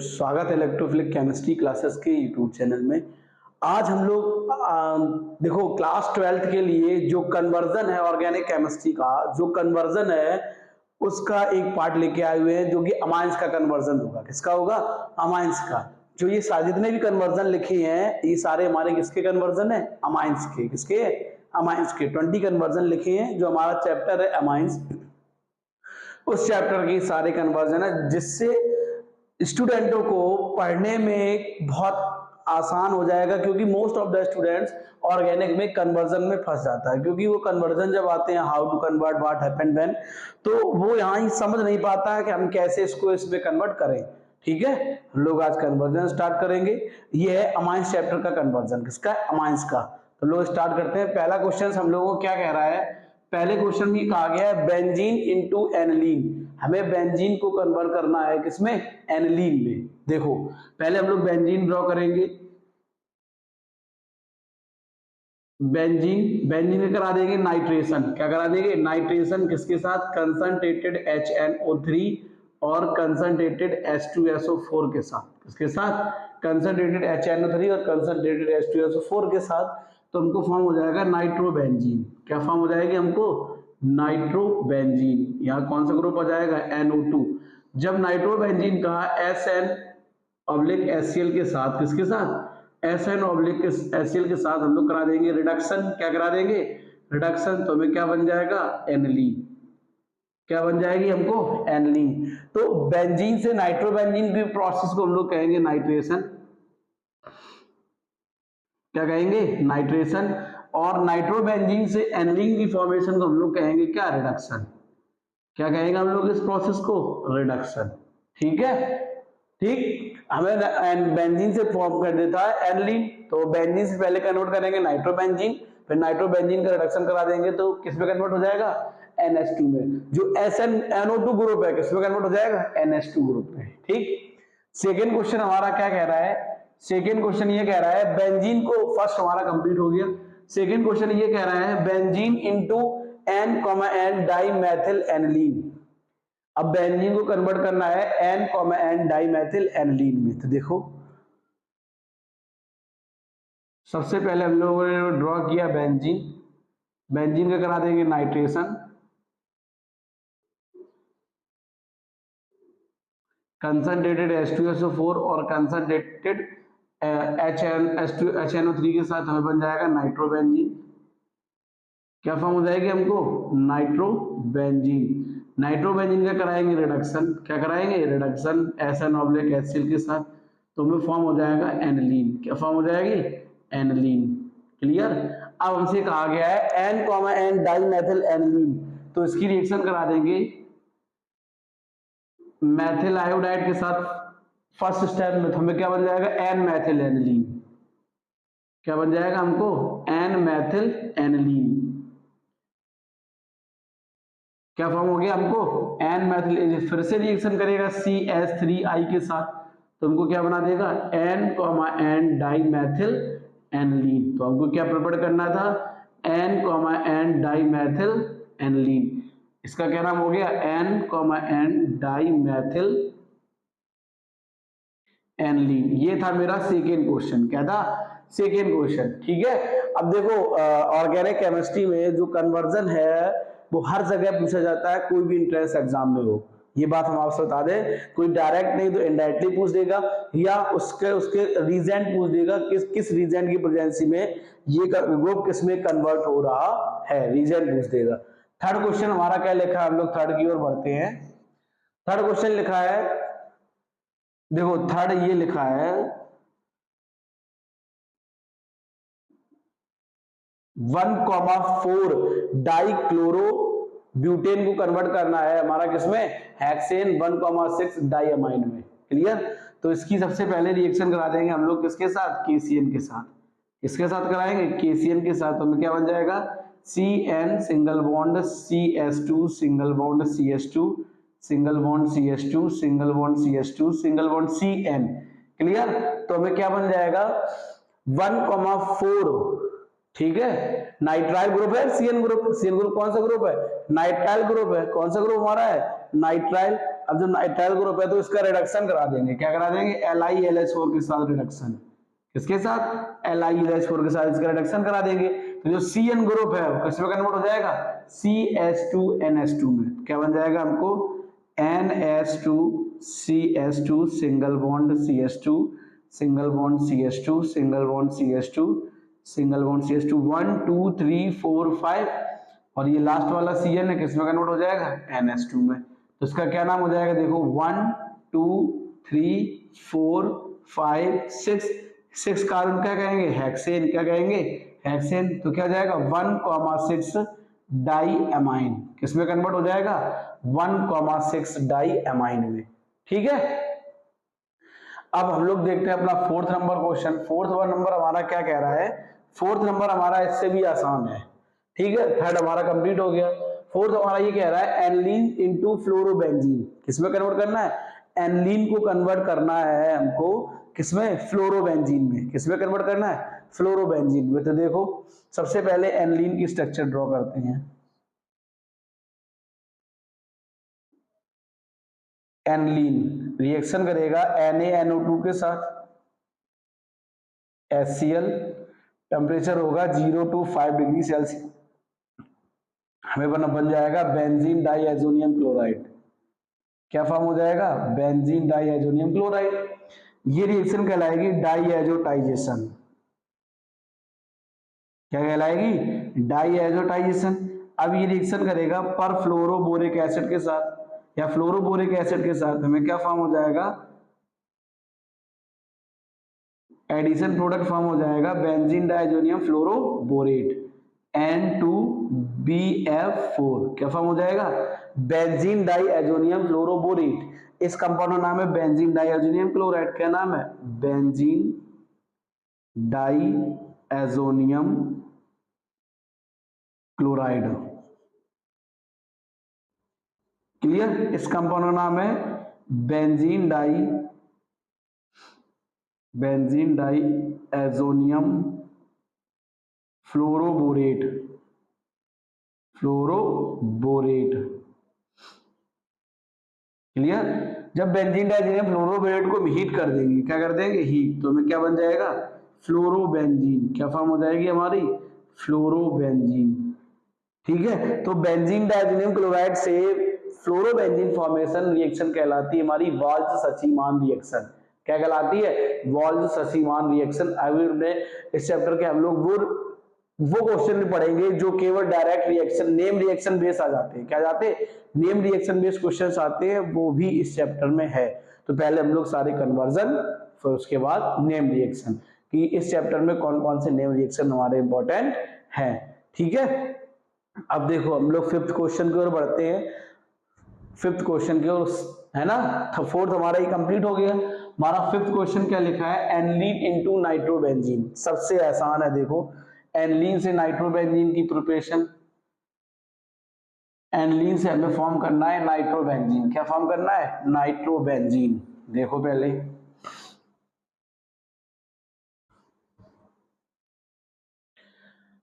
स्वागत है electrophilic chemistry classes के यूट्यूब चैनल में। आज हम लोग देखो क्लास 12th के लिए जो कन्वर्जन है ऑर्गेनिक केमिस्ट्री का जो कन्वर्जन है उसका एक पार्ट लेके आए हुए हैं जो कि अमाइंस का कन्वर्जन होगा। किसका होगा? अमाइंस का। जो ये जितने भी कन्वर्जन लिखे हैं ये सारे हमारे किसके कन्वर्जन है? अमाइंस के। किसके? अमाइंस के। 20 कन्वर्जन लिखे हैं। जो हमारा चैप्टर है अमाइंस, उस चैप्टर के सारे कन्वर्जन है जिससे स्टूडेंटों को पढ़ने में बहुत आसान हो जाएगा, क्योंकि most of the students organic में कन्वर्जन में फंस जाता है। क्योंकि वो कन्वर्जन जब आते हैं how to convert, what happened when, तो वो यहाँ ही समझ नहीं पाता है कि हम कैसे इसको इसमें कन्वर्ट करें। ठीक है, हम लोग आज कन्वर्जन स्टार्ट करेंगे। ये है अमाइंस चैप्टर का कन्वर्जन। किसका? अमाइंस का। तो लोग स्टार्ट करते हैं। पहला क्वेश्चन हम लोगों को क्या कह रहा है? पहले क्वेश्चन में कहा गया है बेंजीन इनटू एनिलीन। हमें बेंजीन को कन्वर्ट करना है किसमें? एनिलीन में। देखो पहले हम लोग बेंजीन ड्रॉ करेंगे। बेंजीन में करा देंगे नाइट्रेशन। क्या करा देंगे? नाइट्रेशन। किसके साथ? कंसंट्रेटेड HNO3 और कंसंट्रेटेड H2SO4 के साथ। किसके साथ? कंसंट्रेटेड HNO3 और कंसंट्रेटेड H2SO4 के साथ। तो हमको फॉर्म हो जाएगा नाइट्रोबेंजीन। क्या फॉर्म हो जाएगी हमको? नाइट्रोबेंजीन। यहाँ कौन सा ग्रुप आ जाएगा? NO2। जब नाइट्रोबेंजीन का SN/HCl के साथ, किसके साथ? SN/HCl के साथ हम लोग करा देंगे रिडक्शन। क्या करा देंगे? रिडक्शन। तो हमें क्या बन जाएगा? एनिलीन। क्या बन जाएगी हमको? एनिलीन। तो बेंजीन से नाइट्रोबेंजीन की प्रोसेस को हम लोग कहेंगे नाइट्रेशन। क्या कहेंगे? नाइट्रेशन। और नाइट्रोबेंजीन से एनिलीन की फॉर्मेशन को हम लोग कहेंगे क्या? रिडक्शन। क्या कहेंगे हम लोग इस प्रोसेस को? रिडक्शन। ठीक है, ठीक। हमें बेंजीन से फॉर्म कर देता है एनिलीन, तो बेंजीन से पहले कन्वर्ट करेंगे नाइट्रोबेंजीन, फिर नाइट्रोबेंजीन का रिडक्शन करा देंगे तो किस में कन्वर्ट हो जाएगा? NH2 में। जो SnNO2 ग्रुप है किस में कन्वर्ट हो जाएगा? NH2 ग्रुप में। ठीक। सेकेंड क्वेश्चन हमारा क्या कह रहा है? सेकेंड क्वेश्चन ये कह रहा है बेंजीन को, फर्स्ट हमारा कंप्लीट हो गया। सेकेंड क्वेश्चन ये कह रहा है benzene into N, dimethyl aniline. अब बेंजीन को कन्वर्ट करना है N, डाइमेथिल एनिलीन में। तो देखो सबसे पहले हम लोगों ने ड्रॉ किया बेंजीन। बेंजीन का करा देंगे नाइट्रेशन। कंसंट्रेटेड H2SO4 और कंसंट्रेटेड HNO3 के साथ हमें बन जाएगा नाइट्रोबेंजीन। क्या फॉर्म हो जाएगी हमको? नाइट्रोबेंजीन। नाइट्रोबेंजीन का कराएंगे रिडक्शन। क्या कराएंगे? रिडक्शन SN/HCl के साथ, तो हमें फॉर्म हो जाएगा एनिलीन। क्या फॉर्म हो जाएगी? एनिलीन। क्लियर। अब हमसे कहा गया है N, डाइमेथिल एनिलीन, तो इसकी रिएक्शन करा देंगे मैथिल आयोडाइड के साथ फर्स्ट स्टेप में। तो हमें क्या बन जाएगा? N-मेथिल एनिलीन। क्या बन जाएगा हमको? N-मेथिल एनिलीन। क्या फॉर्म हो गया हमको? N-मेथिल। फिर से रिएक्शन करेगा CH3I के साथ, तो हमको क्या बना देगा? N, dimethyl aniline. तो हमको क्या प्रिपेयर करना था? N, dimethyl aniline. इसका क्या नाम हो गया? N, dimethyl aniline. ये था मेरा सेकेंड क्वेश्चन। क्या था? Second question. ठीक है। अब देखो ऑर्गेनिक केमिस्ट्री में जो कन्वर्जन है वो हर जगह पूछा जाता है, कोई भी इंट्रेंस एग्जाम में हो। ये बात हम आपसे बता दें, कोई डायरेक्ट नहीं तो इनडायरेक्टली पूछ देगा, या उसके रीजेंट पूछ देगा, किस रीजेंट की प्रेजेंसी में ये ग्रुप किस में कन्वर्ट हो रहा है, रीजेंट पूछ देगा। थर्ड क्वेश्चन हमारा क्या लिखा है? हम लोग थर्ड की ओर बढ़ते हैं। थर्ड क्वेश्चन लिखा है, देखो थर्ड ये लिखा है 1,4 डाइक्लोरो ब्यूटेन को कन्वर्ट करना है हमारा किसमें? हेक्सेन 1,6 डाइअमाइन में। क्लियर। तो इसकी सबसे पहले रिएक्शन करा देंगे हम लोग किसके साथ? KCN के साथ। किसके साथ कराएंगे? KCN के साथ। तो हमें क्या बन जाएगा? CN single bond CH2 single bond CH2 single bond CH2 single bond CH2 single bond CN। Clear. तो हमें क्या बन जाएगा? 1,4। ठीक है। नाइट्राइल ग्रुप है CN ग्रुप। CN ग्रुप कौन सा ग्रुप है? नाइट्राइल ग्रुप है। कौन सा ग्रुप हमारा है? नाइट्राइल। अब जो नाइट्राइल ग्रुप है तो इसका रिडक्शन करा देंगे, क्या करा देंगे, LiLH4 के साथ रिडक्शन, किसके साथ, LiLH4 के साथ इसका रिडक्शन करा देंगे। तो जो CN ग्रुप है वो किसमें कन्वर्ट हो जाएगा, CH2NH2 में, क्या बन जाएगा हमको, NH2CH2 single bond CH2 single bond CH2 single bond CH2 single bond CH2 1 2 3 4 5 और ये लास्ट वाला CN है किसमें कन्वर्ट हो जाएगा, NH2 में। तो इसका क्या नाम हो जाएगा, देखो 1 2 3 4 5 6 6 कार्बन क्या कहेंगे, हेक्सेन, क्या कहेंगे, हेक्सेन। तो क्या हो जाएगा 1,6 डाई एमाइन, किसमें कन्वर्ट हो जाएगा, 1,6 डाई एमाइन में, ठीक है। अब हम लोग देखते हैं अपना fourth number question. Fourth number हमारा क्या कह रहा है, फोर्थ नंबर हमारा इससे भी आसान है, ठीक है। थर्ड हमारा कंप्लीट हो गया। फोर्थ हमारा ये कह रहा है एनलीन इनटू फ्लोरोबेंजीन, किसमें कन्वर्ट करना है, एनलीन को कन्वर्ट करना है हमको, किसमें, फ्लोरोबेंजीन में, किसमें कन्वर्ट करना है, फ्लोरोबेंजीन में। तो देखो सबसे पहले एनलीन की स्ट्रक्चर ड्रॉ करते हैं। एनलीन रिएक्शन करेगा NaNO2 के साथ, HCl, टेम्परेचर होगा 0 to 5 डिग्री सेल्सियस, हमें बन जाएगा बेंजीन डाइएजोनियम क्लोराइड, क्या फॉर्म हो जाएगा, बेंजीन डाइएजोनियम क्लोराइड। ये रिएक्शन कहलाएगी डाइएजोटाइजेशन, क्या कहलाएगी, डाइएजोटाइजेशन। अब ये रिएक्शन करेगा पर फ्लोरोबोरिक एसिड के साथ या फ्लोरोबोरिक एसिड के साथ, हमें क्या फॉर्म हो जाएगा, एडिशन प्रोडक्ट फॉर्म हो जाएगा बेंजीन डाइएजोनियम फ्लोरोबोरेट N2BF4, क्या फॉर्म हो जाएगा, बेंजीन डाइएजोनियम फ्लोरोबोरेट। इस कंपाउंड का नाम है बेंजीन डाइएजोनियम क्लोराइड, क्या नाम है, बेंजीन डाइएजोनियम क्लोराइड, क्लियर। इस कंपाउंड का नाम है बेंजीन डाइएजोनियम फ्लोरोबोरेट, क्लियर। जब बेंजीन डाइएजोनियम फ्लोरोबोरेट को हीट कर देंगे, क्या कर देंगे, हीट, तो हमें क्या बन जाएगा, फ्लोरोबेंजीन, क्या फॉर्म हो जाएगी हमारी, फ्लोरोबेंजीन, ठीक है। तो बेंजीन डाइएजोनियम क्लोराइड से फ्लोरोबेंजीन फॉर्मेशन रिएक्शन कहलाती है हमारी वाल्ज-सचीमान रिएक्शन, क्या कहलाती है, वाल्ज-सचीमान रिएक्शन। अभी इस चैप्टर के हम लोग वो क्वेश्चन पढ़ेंगे जो केवल direct reaction name reaction base आ जाते हैं, क्या जाते हैं, नेम रिएक्शन बेस्ड क्वेश्चंस आते हैं, वो भी इस चैप्टर में है। तो पहले हम लोग सारे कन्वर्जन, फिर उसके बाद नेम रिएक्शन, कि इस चैप्टर में कौन कौन से नेम रिएक्शन हमारे इंपॉर्टेंट हैं, ठीक है। अब देखो हम लोग फिफ्थ क्वेश्चन की ओर बढ़ते हैं, फिफ्थ क्वेश्चन की ओर, है ना। फोर्थ हमारा ये कंप्लीट हो गया। हमारा फिफ्थ क्वेश्चन क्या लिखा है, एनलीन इनटू नाइट्रोबेंजीन, सबसे आसान है। देखो एनलीन से नाइट्रोबेंजीन की प्रिपरेशन, एनलीन से हमें फॉर्म करना है नाइट्रोबेंजीन, क्या फॉर्म करना है, नाइट्रोबेंजीन। देखो पहले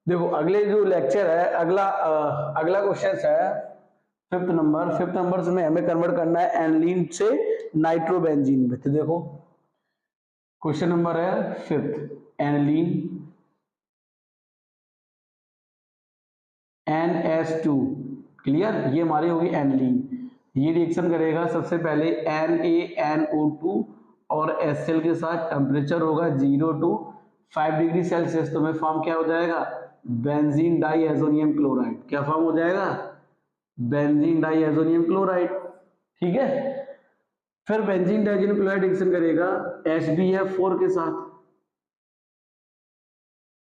देखो अगले जो लेक्चर है, अगला क्वेश्चन है फिफ्थ नंबर में हमें कन्वर्ट करना है एनलीन से नाइट्रोबेंजीन में। तो देखो क्वेश्चन नंबर है फिफ्थ, एनलीन NH2, क्लियर, ये हमारी होगी एनलीन। ये रिएक्शन करेगा सबसे पहले NaNO2 और HCl के साथ, टेम्परेचर होगा 0 to 5 डिग्री सेल्सियस, तो हमें फॉर्म क्या हो जाएगा, बेंजीन डाइएजोनियम क्लोराइड, क्या फॉर्म हो जाएगा, बेंजीन डाइएजोनियम क्लोराइड, ठीक है। फिर बेंजीन डाइएजोनियम क्लोराइड रिएक्शन करेगा HbF4 के साथ,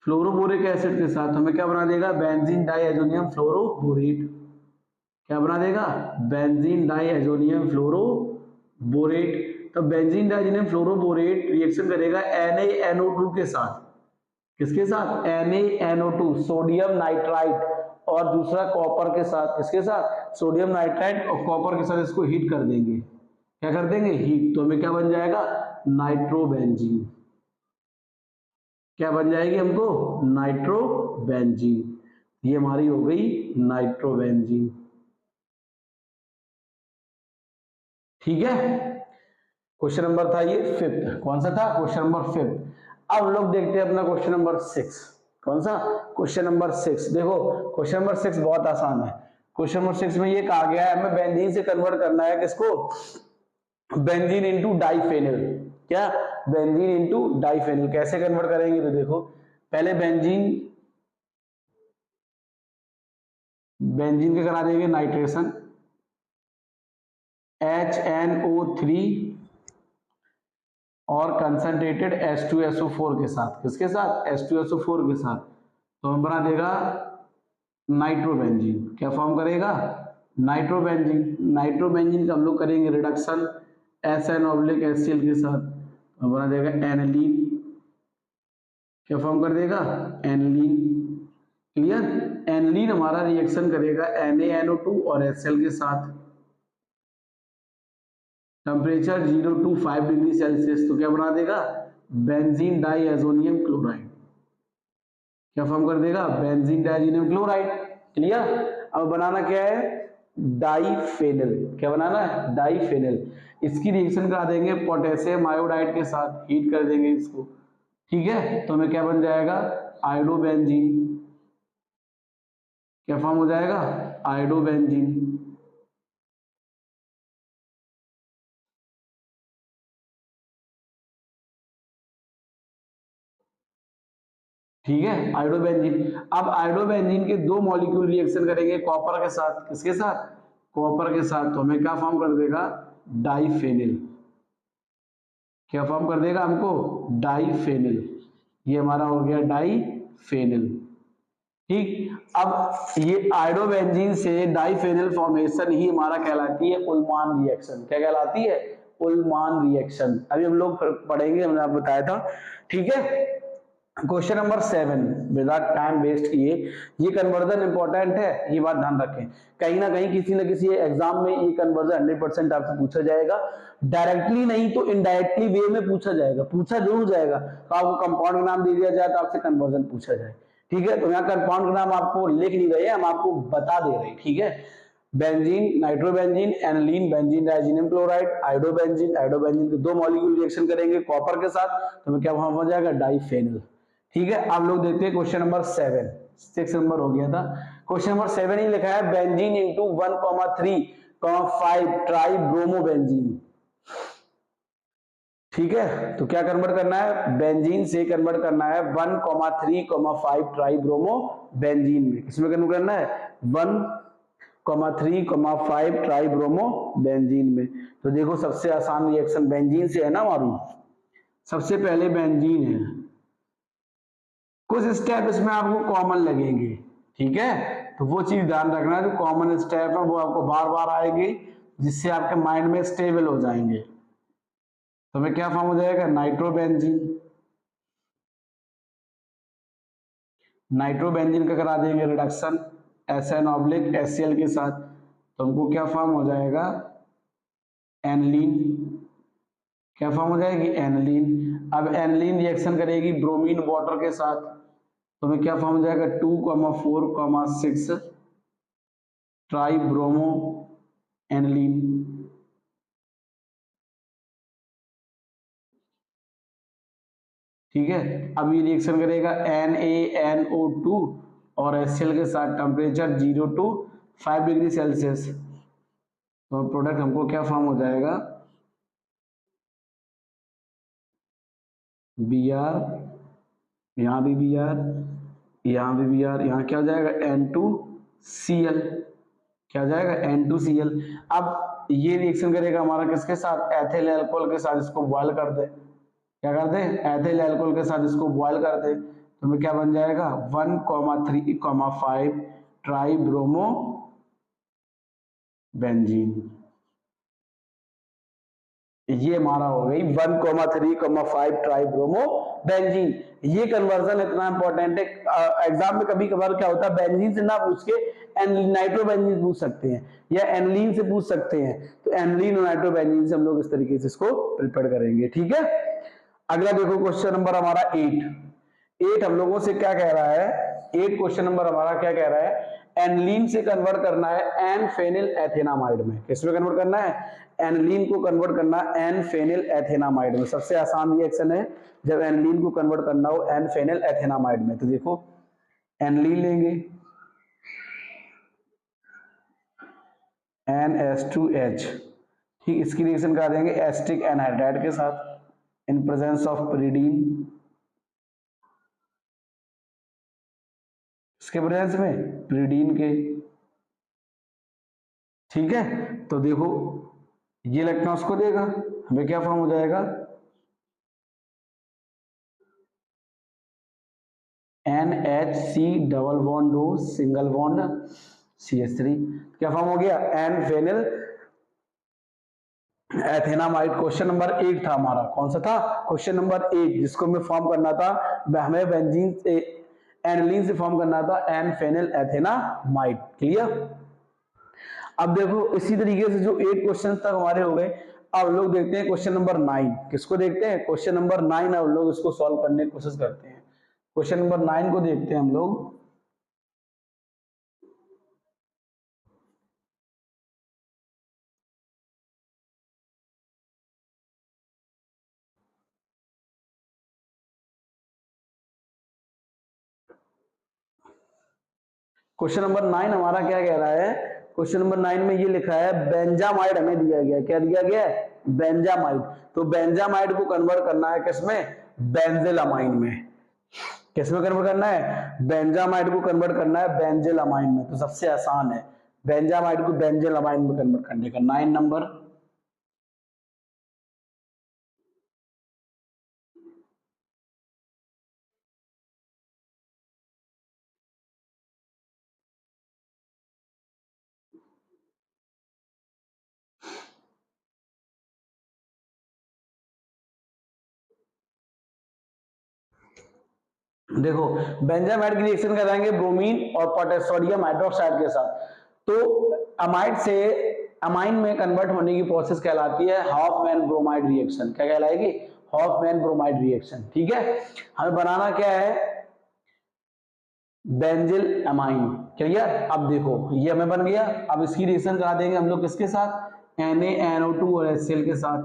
फ्लोरोबोरिक एसिड के साथ, हमें क्या बना देगा, बेंजीन डाइएजोनियम फ्लोरोबोरेट, क्या बना देगा, बेंजीन डाइएजोनियम फ्लोरोबोरेट। तो बेंजीन डाइएजोनियम फ्लोरोबोरेट रिएक्शन करेगा NaNO2 के साथ, किसके साथ, NaNO2 सोडियम नाइट्राइट, और दूसरा कॉपर के साथ, किसके साथ, सोडियम नाइट्राइट और कॉपर के साथ इसको हीट कर देंगे, क्या कर देंगे, हीट। तो हमें क्या बन जाएगा, नाइट्रोबेंजीन, क्या बन जाएगी हमको, नाइट्रोबेंजीन। ये हमारी हो गई नाइट्रोबेंजीन। ठीक है, क्वेश्चन नंबर था ये फिफ्थ। कौन सा था? Question number fifth. अब हम लोग देखते हैं अपना क्वेश्चन नंबर सिक्स। कौन सा? Question number six. देखो क्वेश्चन नंबर सिक्स बहुत आसान है। क्वेश्चन नंबर सिक्स में ये कहा गया है हमें बेंजीन से कन्वर्ट करना है किसको? Benzene into diphenyl. क्या? Benzene into diphenyl. कैसे कन्वर्ट करेंगे? तो देखो पहले बेंजीन के करा देंगे नाइट्रेशन HNO3 और कंसंट्रेटेड H2SO4 के साथ। किसके साथ? H2SO4 के साथ। तो हम बना देगा नाइट्रोबेंजीन। क्या फॉर्म करेगा? नाइट्रोबेंजीन। नाइट्रोबेंजीन का हम लोग करेंगे रिडक्शन SN/HCl के साथ, तो बना देगा एनिलीन। क्या फॉर्म कर देगा? एनिलीन। क्लियर? एनिलीन हमारा रिएक्शन करेगा NaNO2 और HCl के साथ, टेम्परेचर 0 to 5 डिग्री सेल्सियस। तो क्या बना देगा? Benzene diazonium chloride. क्या फॉर्म कर देगा? Benzene diazonium chloride. क्लियर? अब बनाना क्या है? डाइफेनिल। क्या बनाना है? डाइफेनिल। इसकी रिएक्शन करा देंगे पोटेशियम आयोडाइड के साथ, हीट कर देंगे इसको। ठीक है, तो हमें क्या बन जाएगा? आयोडोबेंजीन। क्या फॉर्म हो जाएगा? आयोडोबेंजीन। ठीक है, आयोडोबेंजीन। अब आयोडोबेंजीन के दो मॉलिक्यूल रिएक्शन करेंगे कॉपर के साथ। किसके साथ? कॉपर के साथ। तो हमें क्या फॉर्म कर देगा? डाइफेनिल। क्या फॉर्म कर देगा हमको? डाइफेनिल। ये हमारा हो गया डाइफेनिल। ठीक, अब ये आयोडोबेंजीन से डाइफेनिल फॉर्मेशन ही हमारा कहलाती है उल्मान रिएक्शन। क्या कहलाती है? उल्मान रिएक्शन। अभी हम लोग पढ़ेंगे, हमने आपको बताया था। ठीक है, question number 7 without time waste किए, ये कन्वर्जन इंपॉर्टेंट है, ये बात ध्यान रखें। कहीं ना कहीं किसी न किसी एग्जाम में ये कन्वर्जन 100% आपसे पूछा जाएगा। डायरेक्टली नहीं तो इनडायरेक्टली वे में पूछा जाएगा, पूछा जरूर जाएगा। तो आपको कंपाउंड का नाम दे दिया जाए तो आपसे कन्वर्जन पूछा जाए। ठीक है, तो यहाँ कंपाउंड का नाम आपको लिख नहीं रहे, हम आपको बता दे रहे हैं। ठीक है, benzene, nitrobenzene, aniline, benzene diazonium chloride, iodobenzene. Iodobenzene के दो मॉलिक्यूल रिएक्शन करेंगे कॉपर के साथ, तो क्या फॉर्म हो जाएगा? डाइफेनिल। ठीक है, आप लोग देखते हैं क्वेश्चन नंबर 7। 6 नंबर हो गया था। क्वेश्चन नंबर 7 ही लिखा है बेंजीन इंटू 1,3,5 ट्राई ब्रोमोबेंजीन। ठीक है, तो क्या कन्वर्ट करना है? बेंजीन से कन्वर्ट करना है 1,3,5 ट्राई ब्रोमो बेंजीन में। किसमें कन्वर्ट करना है? 1,3,5 ट्राई ब्रोमो बेंजीन में। तो देखो सबसे आसान रिएक्शन बेंजीन से है ना हमारी। सबसे पहले बेंजीन है, कुछ स्टेप इसमें आपको कॉमन लगेंगे। ठीक है, तो वो चीज ध्यान रखना, जो कॉमन स्टेप है वो आपको बार बार आएगी, जिससे आपके माइंड में स्टेबल हो जाएंगे। तो हमें क्या फॉर्म हो जाएगा? नाइट्रोबेंजीन। नाइट्रोबेंजीन का करा देंगे रिडक्शन SN/HCl के साथ, तो हमको क्या फॉर्म हो जाएगा? एनिलीन। क्या फॉर्म हो जाएगी? एनिलीन। अब एनिलीन रिएक्शन करेगी ब्रोमीन वाटर के साथ, तो हमें क्या फॉर्म हो जाएगा? 2,4,6 ट्राई ब्रोमो एनिलीन। ठीक है, अब ये रिएक्शन करेगा NaNO2 और HCl के साथ, टेम्परेचर 0 to 5 डिग्री सेल्सियस। तो प्रोडक्ट हमको क्या फॉर्म हो जाएगा? Br, यहाँ भी Br, यहाँ भी Br, यहाँ क्या हो जाएगा? N2Cl। क्या हो जाएगा? N2Cl। अब ये रिएक्शन करेगा हमारा किसके साथ? एथिल अल्कोहल के साथ। इसको बॉयल कर दे। क्या कर दे? एथिल अल्कोहल के साथ इसको बॉयल कर दे, तो हमें क्या बन जाएगा? 1,3,5 ट्राई ब्रोमो बेंजीन। ये हमारा हो गई 1,3,5 ट्राई ब्रोमो बेंजीन। ये कन्वर्जन इतना इंपॉर्टेंट है, एग्जाम में कभी कभार क्या होता है बेंजीन से ना पूछ के नाइट्रोबेंजीन पूछ सकते हैं या एनिलीन से पूछ सकते हैं। तो एनिलीन और नाइट्रोबेंजीन से हम लोग इस तरीके से इसको प्रिपेयर करेंगे। ठीक है, अगला देखो क्वेश्चन नंबर हमारा 8 हम लोगों से क्या कह रहा है? 8 क्वेश्चन नंबर हमारा क्या कह रहा है? एनिलीन से कन्वर्ट करना है एन फेनिल एथेनामाइड में। किसमें कन्वर्ट करना है? एनिलीन को कन्वर्ट करना है एन फेनिल एथेनामाइड में। सबसे आसान रिएक्शन है जब एनिलीन को कन्वर्ट करना हो एन फेनिल एथेनामाइड में। तो देखो एनिलीन लेंगे NH2H, ठीक, इसकी रिएक्शन करा देंगे एसिटिक एनहाइड्राइड के साथ इन प्रेजेंस ऑफ pyridine। इसके प्रेजेंस में pyridine के, ठीक है। तो देखो ये इलेक्ट्रॉन्स को देगा, हमें क्या फॉर्म हो जाएगा? NHC double bond O single bond CH3। क्या फॉर्म हो गया? N phenyl ethanamide. Question number 8 था हमारा। कौन सा था? क्वेश्चन नंबर 8, जिसको हमें फॉर्म करना था, हमें बेंजीन से एनिलीन से फॉर्म करना था एन फेनिल एथेनामाइड। क्लियर? अब देखो इसी तरीके से जो 8 क्वेश्चन तक हमारे हो गए, अब लोग देखते हैं क्वेश्चन नंबर 9। किसको देखते हैं? Question number 9। अब लोग इसको सॉल्व करने की कोशिश करते हैं। क्वेश्चन नंबर 9 को देखते हैं हम लोग। क्वेश्चन नंबर 9 हमारा क्या कह रहा है? क्वेश्चन नंबर 9 में ये लिखा है बेंजामाइड हमें दिया गया। क्या दिया गया है? बेंजामाइड। तो बेंजामाइड को कन्वर्ट करना है किसमें? बेंजिलअमाइन में। किसमें कन्वर्ट करना है? बेंजामाइड को कन्वर्ट करना है बेंजिलअमाइन में। तो सबसे आसान है बेंजामाइड को बेंजिलअमाइन में कन्वर्ट करने का। 9 नंबर देखो बेंजामाइड की रिएक्शन कराएंगे ब्रोमीन और पोटेशियम हाइड्रोक्साइड के साथ। तो अमाइड से अमाइन में कन्वर्ट होने की प्रोसेस कहलाती है हॉफमैन ब्रोमाइड रिएक्शन। क्या कहलाएगी? Hofmann bromide reaction. ठीक है, हमें बनाना क्या है? Benzyl amine. क्लियर? अब देखो ये हमें बन गया। अब इसकी रिएक्शन करा देंगे हम लोग किसके साथ? NaNO2 और HCl के साथ।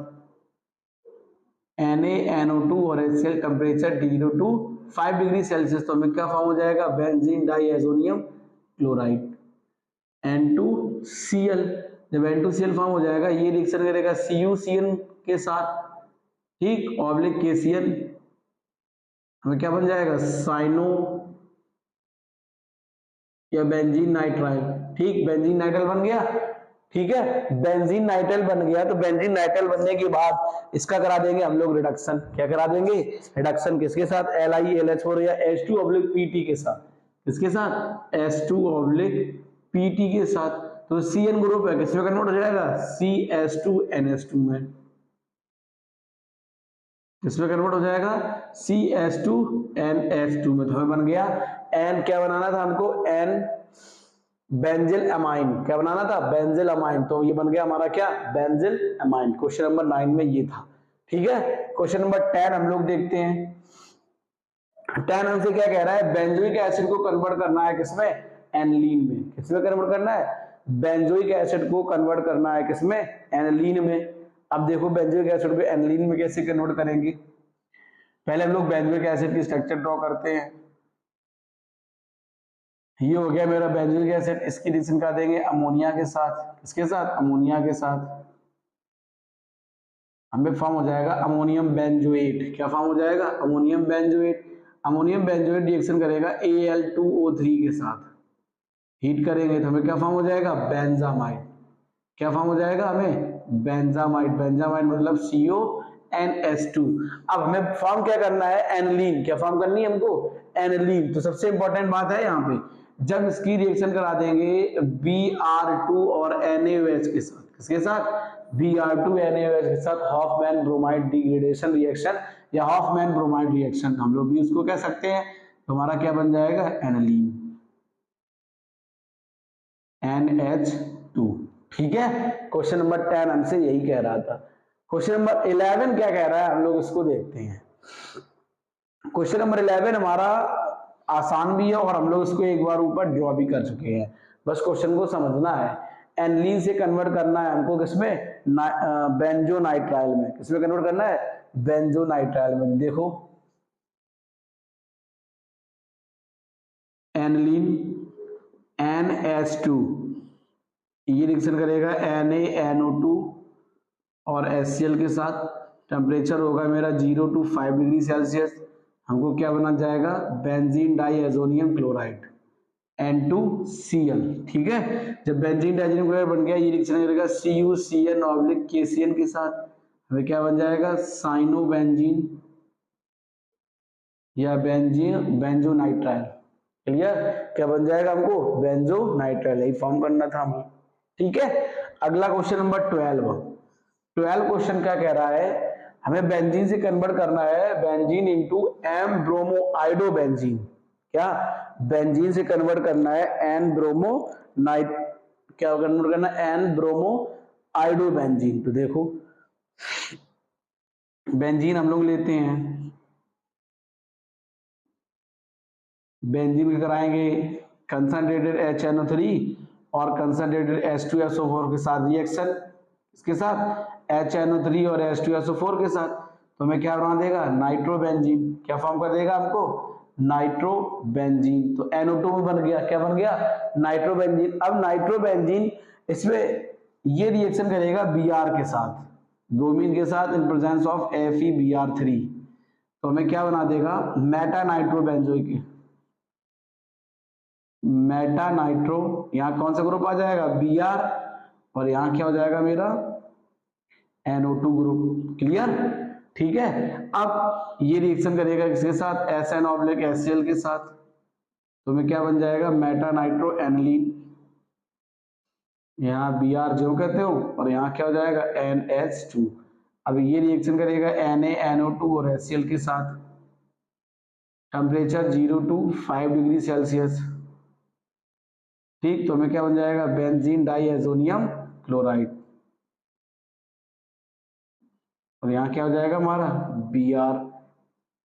NaNO2 और HCl temperature 0 to 5 degree Celsius. तो हमें क्या फॉर्म हो जाएगा? Benzene diazonium chloride N2Cl। जब N2Cl फॉर्म हो जाएगा ये रिएक्शन करेगा CuCN के साथ, ठीक, ऑब्लिक KCl। हमें क्या बन जाएगा? साइनो या बेंजीन नाइट्राइल। ठीक, बेंजीन नाइट्राइल बन गया। ठीक है, बेंजीन नाइट्राइल बन गया। तो बेंजीन नाइट्राइल बनने के बाद इसका करा देंगे हम लोग रिडक्शन। क्या करा देंगे? रिडक्शन। किसके साथ? LiLH4 या H2/Pt के साथ। किसके साथ? H2/Pt के साथ। तो CN ग्रुप है, किसमें कन्वर्ट हो जाएगा? CH2NH2 में। किसमें कन्वर्ट हो जाएगा? CH2NH2 में। तो हमें बन गया N। क्या बनाना था हमको? N benzyl amine. क्या बनाना था? Benzyl amine. तो ये बन गया हमारा क्या? Benzyl amine. क्वेश्चन नंबर 9 में ये था। ठीक है, क्वेश्चन नंबर 10 हम लोग देखते हैं। 10 हमसे क्या कह रहा है? बेंजोइक एसिड को कन्वर्ट करना है किसमें? एनिलीन में। किसमें कन्वर्ट करना है? बेंजोइक एसिड को कन्वर्ट करना है किसमें? एनिलीन में। अब देखो बेंजोइक एसिड को एनिलीन में कैसे कन्वर्ट करेंगे? पहले हम लोग बेंजोइक एसिड की स्ट्रक्चर ड्रॉ करते हैं। ये हो गया मेरा बेंजोइक एसिड। इसकी रिएक्शन कर देंगे अमोनिया के साथ। किसके साथ? अमोनिया के साथ। हमें फॉर्म हो जाएगा अमोनियम बेंजोएट। क्या फॉर्म हो जाएगा? Ammonium benzoate. Ammonium benzoate reaction करेगा Al2O3 के साथ। हीट करेंगे तो हमें क्या फॉर्म हो जाएगा? बेंजामाइड। क्या फॉर्म हो जाएगा? हमें बेंजामाइड। बेंजामाइड मतलब CONH2। अब हमें फॉर्म क्या करना है? एनिलीन। क्या फॉर्म करनी है हमको? एनिलीन। तो सबसे इंपॉर्टेंट बात है यहाँ पे, जब इसकी रिएक्शन करा देंगे Br2 और NaOH के साथ। किसके साथ? Br2 NaOH के साथ हॉफमैन ब्रोमाइड डिग्रेडेशन रिएक्शन या हॉफमैन ब्रोमाइड रिएक्शन हम लोग भी उसको कह सकते हैं। तो हमारा क्या बन जाएगा? Aniline NH2। ठीक है, क्वेश्चन नंबर 10 हमसे यही कह रहा था। क्वेश्चन नंबर 11 क्या कह रहा है? हम लोग इसको देखते हैं। क्वेश्चन नंबर 11 हमारा आसान भी है और हम लोग इसको एक बार ऊपर ड्रॉ भी कर चुके हैं। बस क्वेश्चन को समझना है। एनिलीन से कन्वर्ट करना है हमको किसमें, बेंजोनाइट्राइल में। किसमें कन्वर्ट करना है, बेंजोनाइट्राइल में। देखो एनिलीन NH2 ये रिएक्शन करेगा NaNO2 और HCl के साथ। टेम्परेचर होगा मेरा 0 to 5 डिग्री सेल्सियस। हमको क्या बना जाएगा, बेंजीन डाइएजोनियम क्लोराइड N2Cl। ठीक है, जब बेंजीन डाइएजोनियम क्लोराइड बन गया, ये रिएक्शन करेगा CuCN/KCN के साथ। हमें क्या बन जाएगा, साइनोबेंजीन या बेंजोनाइट्राइल। क्लियर, क्या बन जाएगा हमको, बेंजोनाइट्राइल। यही फॉर्म करना था हमें। ठीक है, अगला क्वेश्चन नंबर 12 क्वेश्चन क्या कह रहा है, हमें बेंजीन से कन्वर्ट करना है बेंजीन इंटू एम ब्रोमोआइडो बेंजीन। क्या, बेंजीन से कन्वर्ट करना है एन ब्रोमो नाइट, क्या कन्वर्ट करना है, एन ब्रोमो आइडो बेंजीन। तो देखो बेंजीन हम लोग लेते हैं, बेंजीन कराएंगे कंसंट्रेटेड HNO3 और कंसंट्रेटेड H2SO4 के साथ रिएक्शन, इसके साथ HNO3 और H2SO4 के साथ। तो हमें क्या बना देगा, नाइट्रोबेंजीन। क्या फॉर्म कर देगा हमको, नाइट्रोबेंजीन। तो NO2 में बन गया, क्या बन गया, नाइट्रोबेंजीन। अब नाइट्रोबेंजीन इसमें ये रिएक्शन करेगा Br के साथ, ब्रोमीन के साथ, इन प्रेजेंस ऑफ FeBr3। तो हमें क्या बना देगा, मेटा नाइट्रोबेंजोइक, मेटा नाइट्रो। यहाँ कौन सा ग्रुप आ जाएगा, Br, और यहाँ क्या हो जाएगा मेरा NO2 ग्रुप। क्लियर, ठीक है। अब ये रिएक्शन करेगा किसके साथ, SN/HCl के साथ। तो हमें क्या बन जाएगा, मेटा नाइट्रो एनिलीन। यहाँ Br जो कहते हो, और यहाँ क्या हो जाएगा, NH2। अब ये रिएक्शन करेगा NaNO2 और HCl के साथ। Temperature 0 to 5 degree Celsius. ठीक, तो हमें क्या बन जाएगा, बेंजीन डाइएजोनियम क्लोराइड। और यहाँ क्या हो जाएगा हमारा, Br।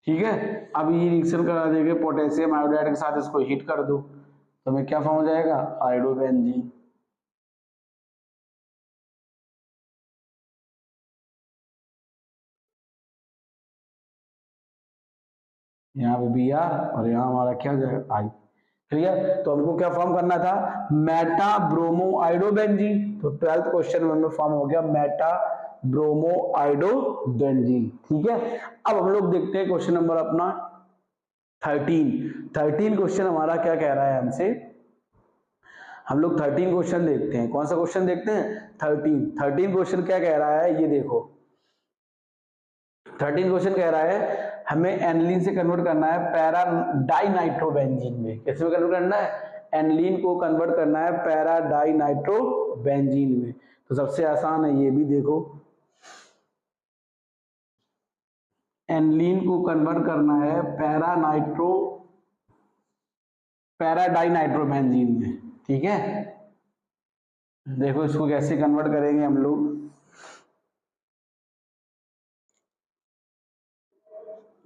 ठीक है, अब ये रिएक्शन करा देंगे पोटेशियम आयोडाइड के साथ, इसको हीट कर दो, तो हमें क्या फॉर्म हो जाएगा, आयोडोबेंजीन। यहाँ पे Br और यहाँ हमारा क्या हो जाएगा, I। क्लियर, तो हमको क्या फॉर्म करना था, मेटा ब्रोमो आइडोबेंजीन। तो 12th क्वेश्चन में फॉर्म हो गया मेटा ब्रोमो आइडोबेंजीन। ठीक है, अब हम लोग देखते हैं क्वेश्चन नंबर अपना 13 क्वेश्चन हमारा क्या कह रहा है हमसे। हम लोग 13 क्वेश्चन देखते हैं। कौन सा क्वेश्चन देखते हैं, 13 क्वेश्चन क्या कह रहा है, ये देखो 13 क्वेश्चन कह रहा है हमें एनिलीन से कन्वर्ट करना है पैरा डाइनाइट्रोबेंजीन में। किसमें कन्वर्ट करना है, एनिलीन को कन्वर्ट करना है पैरा डाइनाइट्रोबेंजीन में। तो सबसे आसान है ये भी, देखो एनिलीन को कन्वर्ट करना है पैरा डाइनाइट्रोबेंजीन में। ठीक है, देखो इसको कैसे कन्वर्ट करेंगे हम लोग।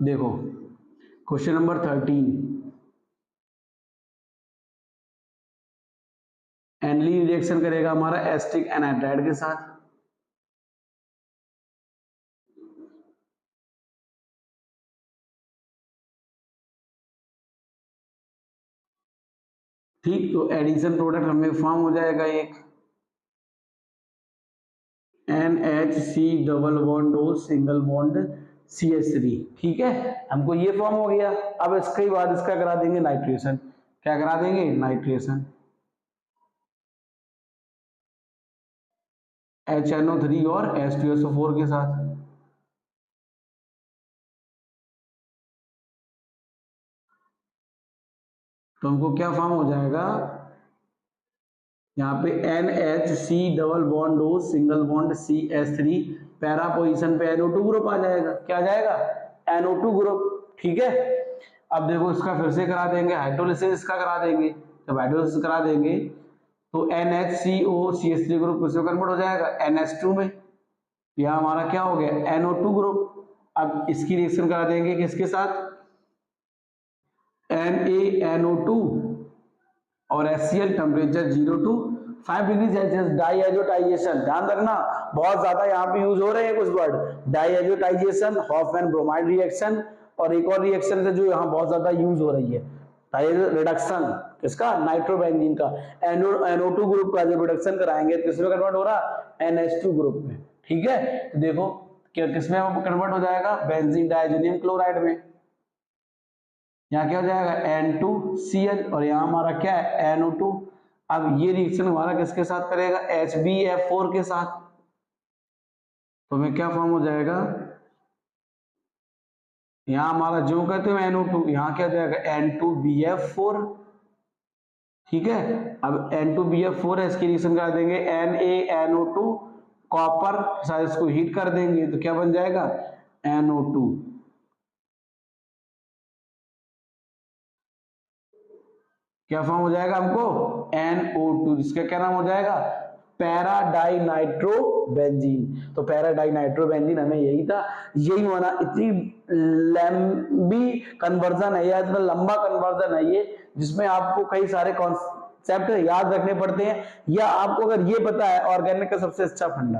देखो क्वेश्चन नंबर 13, एनिलीन रिएक्शन करेगा हमारा एसिटिक एनहाइड्राइड के साथ। ठीक, तो एडिशन प्रोडक्ट हमें फॉर्म हो जाएगा एक NHC double bond O single bond CH3। ठीक है, हमको ये फॉर्म हो गया। अब इसके बाद इसका करा देंगे नाइट्रेशन। क्या करा देंगे, नाइट्रेशन। HNO3 और H2SO4 के साथ। तो हमको क्या फॉर्म हो जाएगा, यहाँ पे NHC double bond O single bond CH3, para position पे NO2 ग्रुप आ जाएगा। क्या आ जाएगा, NO2 ग्रुप। ठीक है, अब देखो इसका फिर से करा देंगे हाइड्रोलिसिस, इसका करा देंगे। जब हाइड्रोलिसिस करा देंगे तो NHCO CH3 ग्रुप उसमें कन्वर्ट हो जाएगा NH2 में। यहाँ हमारा क्या हो गया, NO2 ग्रुप। अब इसकी रिएक्शन करा देंगे किसके साथ, NaNO2 और HCl temperature 0 to 5 degree Celsius. Diazotization, ध्यान रखना बहुत ज्यादा यहाँ पे यूज हो रहे हैं कुछ word, diazotization, Hofmann bromide reaction, और एक और रिएक्शन है जो यहाँ बहुत ज्यादा यूज हो रही है, रिडक्शन किसका, नाइट्रोबेंजीन का। NO2 ग्रुप का जब रिडक्शन कराएंगे तो किसमें कन्वर्ट हो रहा, NH2 ग्रुप में। ठीक है, तो देखो क्या किसमें कन्वर्ट हो जाएगा, बेंजीन डाइजेनियम क्लोराइड में। यहाँ क्या हो जाएगा, N2Cl, और यहाँ हमारा क्या है, NO2। अब ये रिएक्शन हमारा किसके साथ करेगा, HbF4 के साथ, तो हमें क्या फॉर्म हो जाएगा, यहाँ हमारा जो कहते हैं NO2, यहाँ क्या हो जाएगा, N2BF4। ठीक है, अब N2BF4 है, इसकी रिएक्शन करा देंगे NaNO2 कॉपर के साथ, इसको हीट कर देंगे तो क्या बन जाएगा, NO2। क्या फॉर्म हो जाएगा हमको, NO2, जिसका क्या नाम हो जाएगा, पैरा डाइनाइट्रोबेंजीन। तो पैरा डाइनाइट्रोबेंजीन हमें यही था, यही होना। इतनी लंबी कन्वर्जन है या इतना लंबा कन्वर्जन है ये, जिसमें आपको कई सारे कॉन्सेप्ट याद रखने पड़ते हैं, या आपको अगर ये पता है ऑर्गेनिक का सबसे अच्छा फंडा,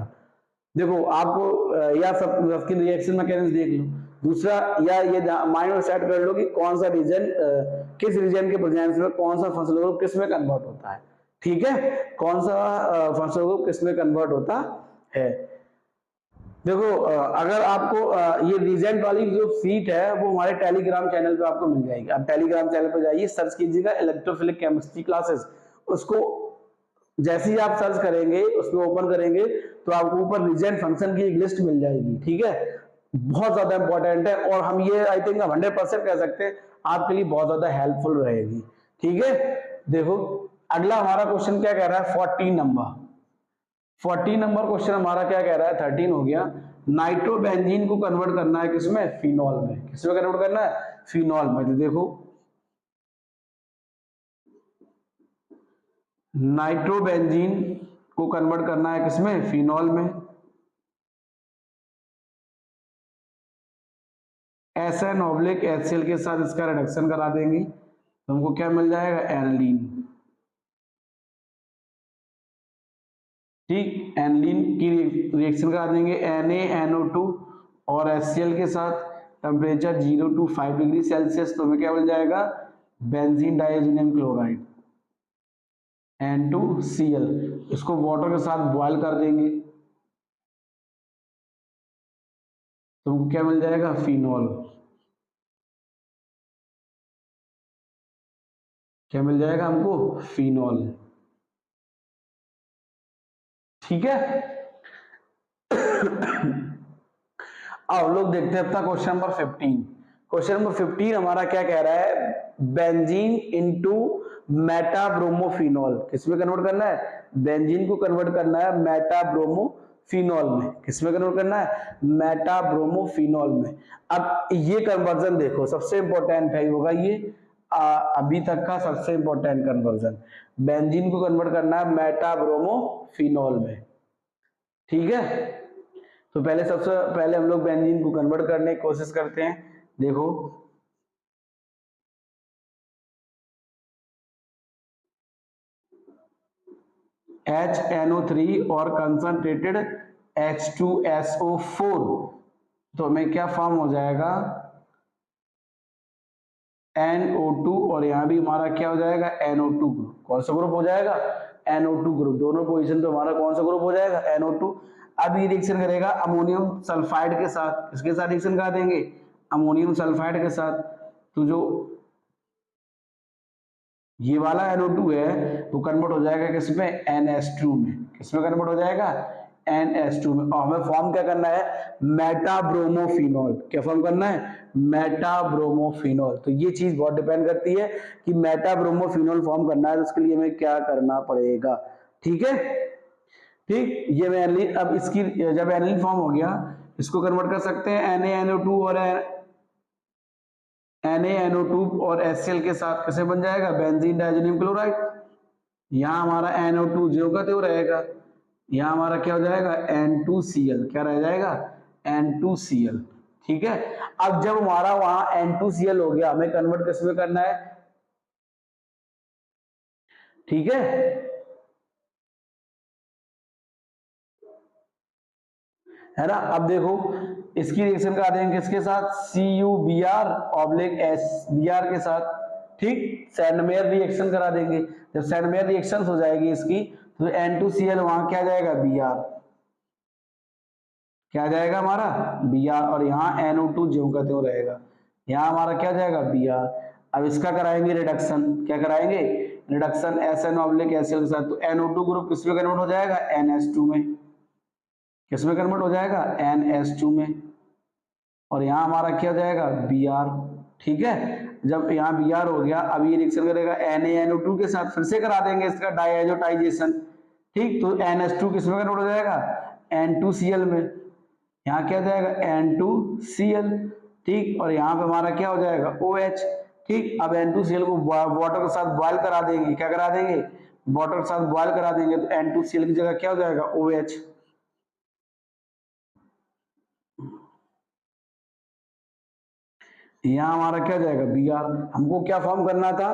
देखो आपको या सब रिएक्शन मैकेनिज्म देख लो, दूसरा या ये माइंड में सेट कर लो कि कौन सा रीजन, किस रीजन के प्रेजेंस में कौन सा फंक्शनल ग्रुप किस में कन्वर्ट होता है। ठीक है, कौन सा फंक्शनल ग्रुप किस में कन्वर्ट होता है। देखो अगर आपको ये रीजेंट वाली जो सीट है वो हमारे टेलीग्राम चैनल पे आपको मिल जाएगी। आप टेलीग्राम चैनल पे जाइए, सर्च कीजिएगा इलेक्ट्रोफिलिक केमिस्ट्री क्लासेस, उसको जैसे ही आप सर्च करेंगे, उसमें ओपन करेंगे तो आपको ऊपर रीजेंट फंक्शन की एक लिस्ट मिल जाएगी। ठीक है, बहुत ज्यादा इंपॉर्टेंट है, और हम ये आई थिंक 100% कह सकते हैं आपके लिए बहुत ज्यादा हेल्पफुल रहेगी। ठीक है, देखो अगला हमारा क्वेश्चन क्या कह रहा है, 14 नंबर क्वेश्चन हमारा क्या कह रहा है, 13 हो गया। नाइट्रोबेंजीन को कन्वर्ट करना है किसमें, फिनॉल में। किसमें कन्वर्ट करना है, फिनॉल में। तो देखो नाइट्रोबेंजीन को कन्वर्ट करना है किसमें, फिनॉल में। SN/HCl के साथ इसका रिडक्शन करा देंगे तो हमको क्या मिल जाएगा, एनिलीन। ठीक, एनिलीन की रिएक्शन करा देंगे NaNO2 और HCl के साथ, टेम्परेचर 0 to 5 डिग्री सेल्सियस, तो हमें क्या मिल जाएगा, बेंजीन डाइजेनियम क्लोराइड N2Cl। इसको वाटर के साथ बॉयल कर देंगे तो हमको क्या मिल जाएगा, फिनॉल। क्या मिल जाएगा हमको, फिनॉल। ठीक है, अब लोग देखते हैं अपना क्वेश्चन नंबर 15। क्वेश्चन नंबर 15 हमारा क्या कह रहा है, बेंजीन इनटू मेटाब्रोमोफिनॉल। किसमें कन्वर्ट करना है, बेंजीन को कन्वर्ट करना है मेटाब्रोमोफिनॉल में। किसमें कन्वर्ट करना है, मेटाब्रोमोफिनॉल में। अब ये कन्वर्जन देखो सबसे इंपॉर्टेंट है, होगा ये अभी तक का सबसे इंपॉर्टेंट कन्वर्जन। बेंजीन को कन्वर्ट करना है मेटाब्रोमोफिनॉल में। ठीक है, तो पहले सबसे पहले हम लोग बेंजीन को कन्वर्ट करने की कोशिश करते हैं। देखो HNO3 और कंसंट्रेटेड H2SO4, तो हमें क्या फॉर्म हो जाएगा, NO2, और यहां भी हमारा क्या हो जाएगा, NO2 ग्रुप। कौन सा ग्रुप हो जाएगा, NO2 ग्रुप। दोनों पोजीशन पे हमारा कौन सा ग्रुप हो जाएगा, NO2। अब ये रिएक्शन करेगा अमोनियम सल्फाइड के साथ। किसके साथ रिएक्शन करा देंगे, अमोनियम सल्फाइड के साथ। तो जो ये वाला NO2 है वो कन्वर्ट हो जाएगा किसमें, NH2 में। किसमें कन्वर्ट हो जाएगा, NH2 में। और हमें फॉर्म क्या करना है, मेटाब्रोमोफिनॉल। क्या फॉर्म करना है, मेटाब्रोमोफिनॉल। तो ये चीज बहुत डिपेंड करती है कि मेटाब्रोमोफिनॉल फॉर्म करना है तो उसके लिए हमें क्या करना पड़ेगा। ठीक है, ठीक, ये मैं एनिलीन, अब इसकी जब एनिलीन फॉर्म हो गया इसको कन्वर्ट कर सकते हैं NaNO2 और NaNO2 और HCl के साथ। कैसे बन जाएगा, बेंजीन डाइजेनियम क्लोराइड। यहाँ हमारा NO2 जो का त्यो रहेगा, यहाँ हमारा क्या हो जाएगा, N2Cl। क्या रह जाएगा, N2Cl। ठीक है, अब जब हमारा वहां N2Cl हो गया, हमें कन्वर्ट किसमें करना है, ठीक है ना। अब देखो इसकी रिएक्शन करा देंगे किसके साथ, CuBr ऑब्लिक SBr के साथ, ठीक। सैंडमेयर रिएक्शन करा देंगे। जब सैंडमेयर रिएक्शन हो जाएगी इसकी तो N2Cl वहां क्या जाएगा, Br, क्या जाएगा हमारा Br, और यहाँ NO2 ज्यों का त्यों रहेगा, यहाँ हमारा क्या जाएगा Br। अब इसका कराएंगे रिडक्शन, क्या कराएंगे रिडक्शन SN ऑब्लिक HCl के साथ, तो NO2 ग्रुप किसमें कन्वर्ट हो जाएगा, NH2 में, किसमें कन्वर्ट हो जाएगा NH2 में, और यहाँ हमारा क्या जाएगा Br, ठीक है। जब यहाँ Br हो गया, अब ये रिएक्शन करेगा NaNO2 के साथ, फिर से करा देंगे इसका डाइएजोटाइजेशन, ठीक। तो NH2 किसमें कन्वर्ट हो जाएगा N2Cl में, यहाँ क्या जाएगा N2Cl, ठीक। और यहाँ पे हमारा क्या हो जाएगा OH, ठीक। अब N2Cl को वाटर के साथ बॉयल करा देंगे, क्या करा देंगे वाटर के साथ बॉयल करा देंगे, तो N2Cl की जगह क्या हो जाएगा OH। यहाँ हमारा क्या जाएगा Br। हमको क्या फॉर्म करना था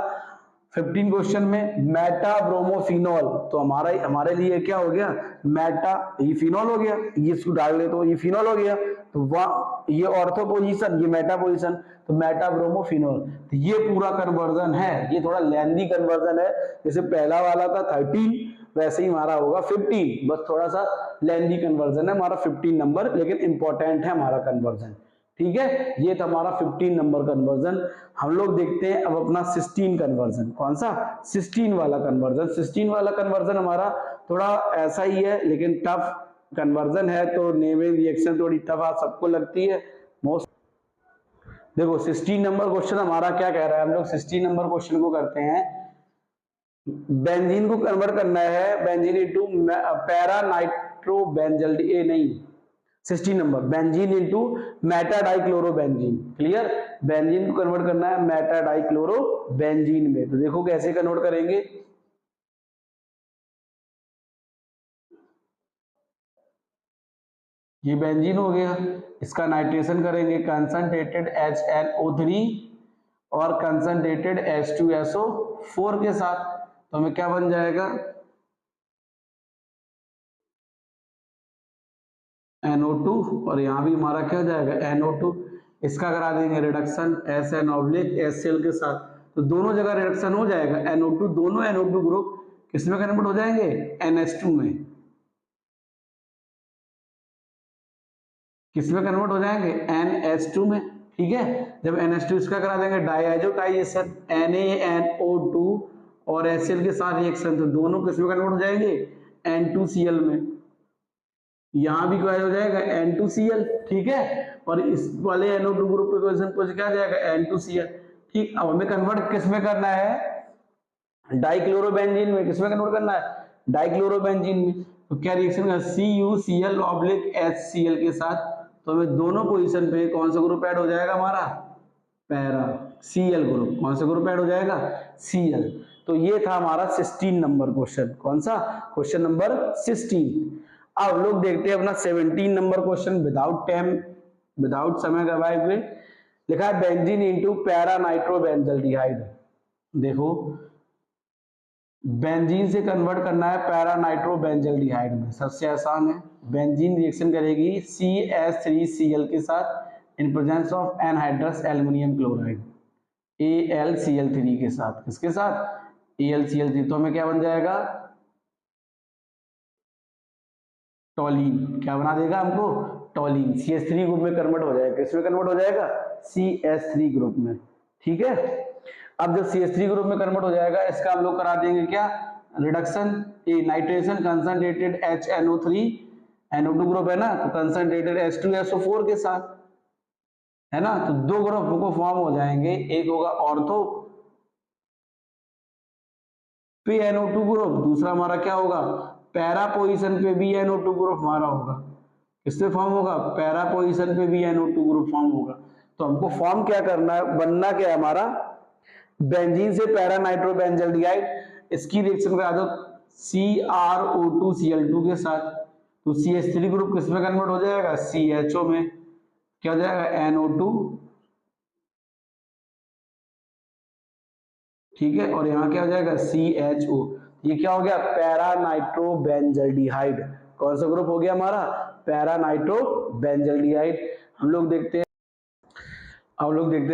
15 क्वेश्चन में, मेटा ब्रोमोफिनॉल, तो हमारे लिए क्या हो गया मेटा, ये फिनॉल हो गया, ये इसको डाल दे तो ये फिनॉल हो गया, तो वह ये ऑर्थो पोजीशन, ये मेटा पोजीशन, तो मेटा ब्रोमोफिनॉल। तो ये पूरा कन्वर्जन है, ये थोड़ा लेंथी कन्वर्जन है, जैसे पहला वाला था 13 वैसे ही हमारा होगा 15, बस थोड़ा सा लेंथी कन्वर्जन है हमारा 15 नंबर, लेकिन इंपॉर्टेंट है हमारा कन्वर्जन, ठीक है। ये था हमारा 15 नंबर कन्वर्जन। हम लोग देखते हैं अब अपना 16 कन्वर्जन, कौन सा 16 वाला कन्वर्जन। 16 वाला कन्वर्जन हमारा थोड़ा ऐसा ही है, लेकिन टफ कन्वर्जन है, तो नेमिंग रिएक्शन थोड़ी टफ आप सबको लगती है मोस्ट। देखो 16 नंबर क्वेश्चन हमारा क्या कह रहा है, हम लोग 16 नंबर क्वेश्चन को करते हैं, बेंजीन को कन्वर्ट करना है, benzene into para nitro benzal, ए नहीं 16 number, benzene into meta dichlorobenzene, clear. Benzene को कन्वर्ट करना है मेटा डाइक्लोरोबेंजीन में, तो देखो कैसे कन्वर्ट करेंगे। ये बेंजीन हो गया, इसका नाइट्रेशन करेंगे कंसंट्रेटेड HNO3 और कंसंट्रेटेड H2SO4 के साथ, तो हमें क्या बन जाएगा NO2, और यहाँ भी हमारा क्या हो जाएगा NO2। इसका करा देंगे रिडक्शन SN ऑब्लिक HCl के साथ, तो दोनों जगह रिडक्शन हो जाएगा NO2, दोनों NO2 ग्रुप किसमें कन्वर्ट हो जाएंगे NH2 में, किसमें कन्वर्ट हो जाएंगे NH2 में, ठीक है। जब NH2 इसका करा देंगे डाइएजोटाइजेशन NaNO2 और HCl के साथ रिएक्शन, तो दोनों किसमें कन्वर्ट हो जाएंगे N2Cl में, यहां भी क्या हो जाएगा N2Cl, ठीक है। और इस वाले NO2 ग्रुप के क्वेश्चन पर क्या जाएगा N2Cl, ठीक। अब हमें कन्वर्ट किसमें करना है डाइक्लोरोबेंजीन में, किसमें कन्वर्ट करना है डाइक्लोरोबेंजीन में, तो क्या रिएक्शन का CuCl ऑब्लिक HCl के साथ, तो हमें दोनों पोजीशन पे कौन सा ग्रुप ऐड हो जाएगा हमारा पैरा Cl ग्रुप, कौन सा ग्रुप ऐड हो जाएगा Cl। तो ये था हमारा 16 नंबर क्वेश्चन, कौन सा क्वेश्चन नंबर 16। अब लोग देखते हैं अपना 17 number question, without time without समय गवाए हुए, लिखा है बेंजीन इंटू पैरा नाइट्रोबेंजल्डिहाइड। देखो बेंजीन से कन्वर्ट करना है पैरा नाइट्रोबेंजल्डिहाइड में, सबसे आसान है। बेंजीन रिएक्शन करेगी CH3Cl के साथ in presence of anhydrous aluminium chloride AlCl3 के साथ, किसके साथ AlCl3, तो हमें क्या बन जाएगा टॉलीन, क्या बना देगा हमको टॉलीन, CH3 ग्रुप में कन्वर्ट हो जाएगा, किसमें कन्वर्ट हो जाएगा CH3 ग्रुप में, ठीक है। अब जब CH3 ग्रुप में कन्वर्ट हो जाएगा, इसका हम लोग करा देंगे क्या reduction, nitration concentrated HNO3, NO2 group है ना, तो कंसंट्रेटेड H2SO4 के साथ, है ना, तो दो ग्रुप को फॉर्म हो जाएंगे, एक होगा ऑर्थो पे NO2 ग्रुप, दूसरा हमारा क्या होगा पैरा पोजीशन पे भी NO2 ग्रुप हमारा होगा, किससे फॉर्म होगा पैरा पोजीशन पे भी NO2 ग्रुप फॉर्म होगा। तो हमको फॉर्म क्या करना है, बनना क्या है हमारा बेंजीन से पैरा नाइट्रोबेंजल्डिहाइड, इसकी रिएक्शन करा दो CrO2Cl2 के साथ, तो CH3 ग्रुप किसमें कन्वर्ट हो जाएगा CHO में, क्या हो जाएगा NO2, ठीक है, और यहाँ क्या हो जाएगा CHO, ये क्या हो गया, पैरा नाइट्रोबेंजल्डिहाइड। कौन सा ग्रुप हो गया हमारा, पैरा नाइट्रोबेंजल्डिहाइड। हम लोग देखते हैं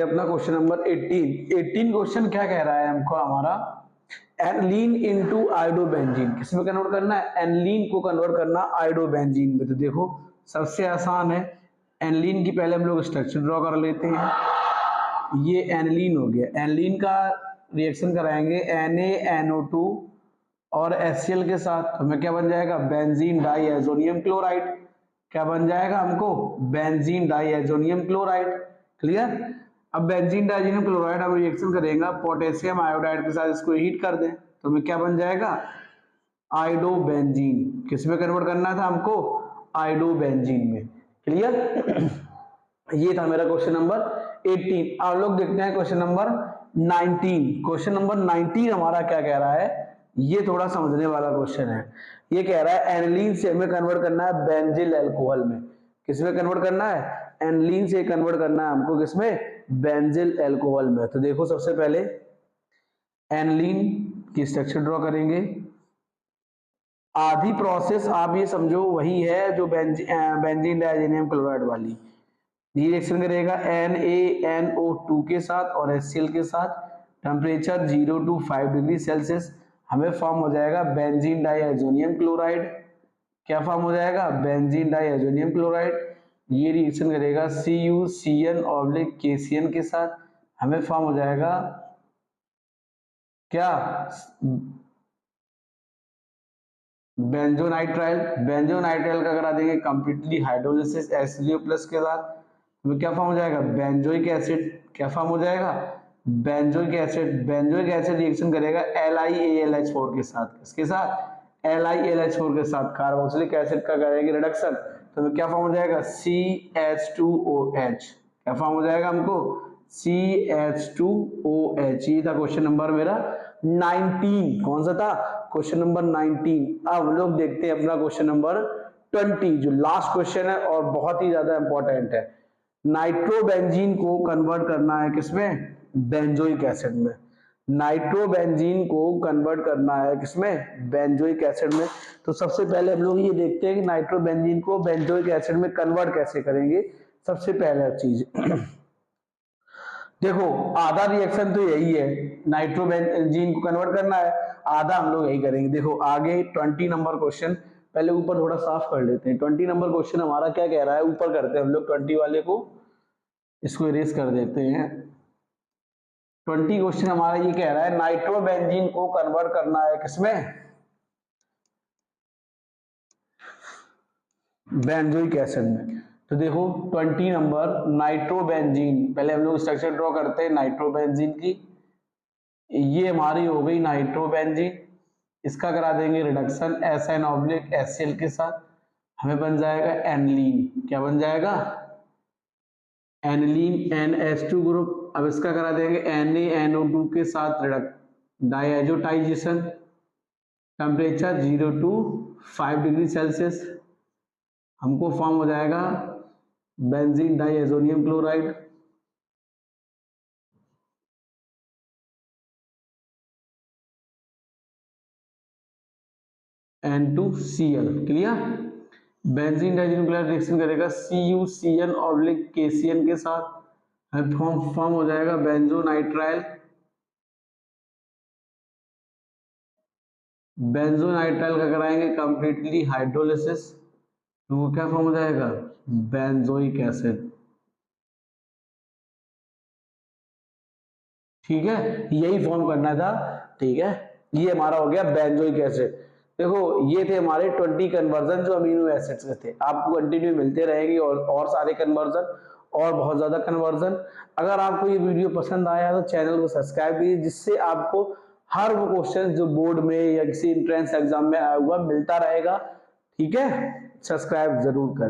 अपना क्वेश्चन नंबर 18 क्वेश्चन क्या कह रहा है हमको, हमारा एनलीन इनटू आयोडोबेंजीन किस में कन्वर्ट करना है, एनलीन को कन्वर्ट करना आयोडोबेंजीन में। तो देखो सबसे आसान है, एनलीन की पहले हम लोग स्ट्रक्चर ड्रॉ कर लेते हैं। ये एनलीन हो गया, एनलीन का रिएक्शन कराएंगे NaNO2 और HCl के साथ, तो हमें क्या बन जाएगा, बेंजीन डाइएजोनियम क्लोराइड। क्या बन जाएगा हमको, बेंजीन डाइएजोनियम क्लोराइड। क्लियर। अब बेंजीन डाइएजोनियम क्लोराइड हम रिएक्शन करेंगे पोटेशियम आयोडाइड के साथ, इसको हीट कर दें तो हमें क्या बन जाएगा, आयोडोबेंजीन। किस में कन्वर्ट करना था हमको, आयोडोबेंजीन में। क्लियर। ये था मेरा क्वेश्चन नंबर 18। अब लोग देखते हैं क्वेश्चन नंबर 19। क्वेश्चन नंबर 19 हमारा क्या कह रहा है, ये थोड़ा समझने वाला क्वेश्चन है। ये कह रहा है एनिलीन से हमें कन्वर्ट करना है बेंजिल अल्कोहल में। किसमें कन्वर्ट करना है, एनिलीन से कन्वर्ट करना है हमको, किसमें, बेंजिल अल्कोहल में। तो देखो सबसे पहले एनिलीन की स्ट्रक्चर ड्रॉ करेंगे। आधी प्रोसेस आप ये समझो वही है जो बेंजीन डाइजेनियम क्लोराइड वाली। रिएक्शन करेगा NaNO2 के साथ और HCl के साथ, टेम्परेचर 0 to 5 डिग्री सेल्सियस। हमें फॉर्म हो जाएगा बेंजीन डाइएजोनियम क्लोराइड। क्या फॉर्म हो जाएगा, बेंजीन डाइएजोनियम क्लोराइड। ये रिएक्शन करेगा CuCN/KCN के साथ, हमें फॉर्म हो जाएगा क्या, बेंजोनाइट्राइल। बेंजोनाइट्राइल का करा देंगे कंप्लीटली हाइड्रोलिसिस HCl+ के साथ, हमें क्या फॉर्म हो जाएगा, बेंजोइक एसिड। क्या फॉर्म हो जाएगा, benzoic acid. Benzoic acid reaction करेगा LiAlH4 के साथ, किसके साथ, LiAlH4 के साथ, कार्बोक्सिलिक एसिड का करेंगे रिडक्शन, तो हमें क्या फॉर्म हो जाएगा, CH2OH। क्या फॉर्म हो जाएगा हमको, CH2OH। ये था क्वेश्चन नंबर मेरा 19। कौन सा था, क्वेश्चन नंबर 19। अब हम लोग देखते हैं अपना क्वेश्चन नंबर 20 जो लास्ट क्वेश्चन है और बहुत ही ज्यादा इंपॉर्टेंट है। नाइट्रोबेंजीन को कन्वर्ट करना है किसमें, बेंजोइक एसिड में। नाइट्रोबेंजीन को कन्वर्ट करना है किसमें, बेंजोइक एसिड में। तो सबसे पहले हम लोग ये देखते हैं कि नाइट्रोबेंजीन को बेंजोइक एसिड में कन्वर्ट कैसे करेंगे। सबसे पहला चीज देखो आधा रिएक्शन तो यही है, नाइट्रोबेंजीन को कन्वर्ट करना है, आधा हम लोग यही करेंगे। देखो आगे 20 नंबर क्वेश्चन, पहले ऊपर थोड़ा साफ कर लेते हैं। 20 नंबर क्वेश्चन हमारा क्या कह रहा है, ऊपर करते हैं हम लोग 20 वाले को, इसको इरेज कर देते हैं। 20 क्वेश्चन हमारा ये कह रहा है नाइट्रोबेंजीन को कन्वर्ट करना है किसमें, बेंजोइक एसिड में। तो देखो 20 नंबर नाइट्रोबेंजीन, पहले हम लोग स्ट्रक्चर ड्रॉ करते हैं नाइट्रोबेंजीन की। ये हमारी हो गई नाइट्रोबेंजीन, इसका करा देंगे रिडक्शन SN/HCl के साथ, हमें बन जाएगा एनिलीन। क्या बन जाएगा, एनिलीन NH2 ग्रुप। अब इसका करा देंगे NaNO2 के साथ diazotisation, temperature 0 to 5 degree Celsius, हमको फॉर्म हो जाएगा benzene diazonium chloride. N2Cl। Clear. Benzene diazonium chloride reaction करेगा CuCN/KCN के साथ, हमें फॉर्म हो जाएगा बेंजोनाइट्राइल। बेंजोनाइट्राइल का कराएंगे कंप्लीटली हाइड्रोलिसिस, तो वो क्या फॉर्म हो जाएगा, बेंजोइक एसिड। ठीक है, यही फॉर्म करना था। ठीक है, ये हमारा हो गया बेंजोइक एसिड। देखो ये थे हमारे 20 कन्वर्जन जो अमीनो एसिड्स के थे। आपको कंटिन्यू मिलते रहेंगे और सारे कन्वर्जन और बहुत ज्यादा कन्वर्जन। अगर आपको ये वीडियो पसंद आया तो चैनल को सब्सक्राइब कीजिए, जिससे आपको हर वो क्वेश्चन जो बोर्ड में या किसी एंट्रेंस एग्जाम में आया हुआ मिलता रहेगा। ठीक है, सब्सक्राइब जरूर करें।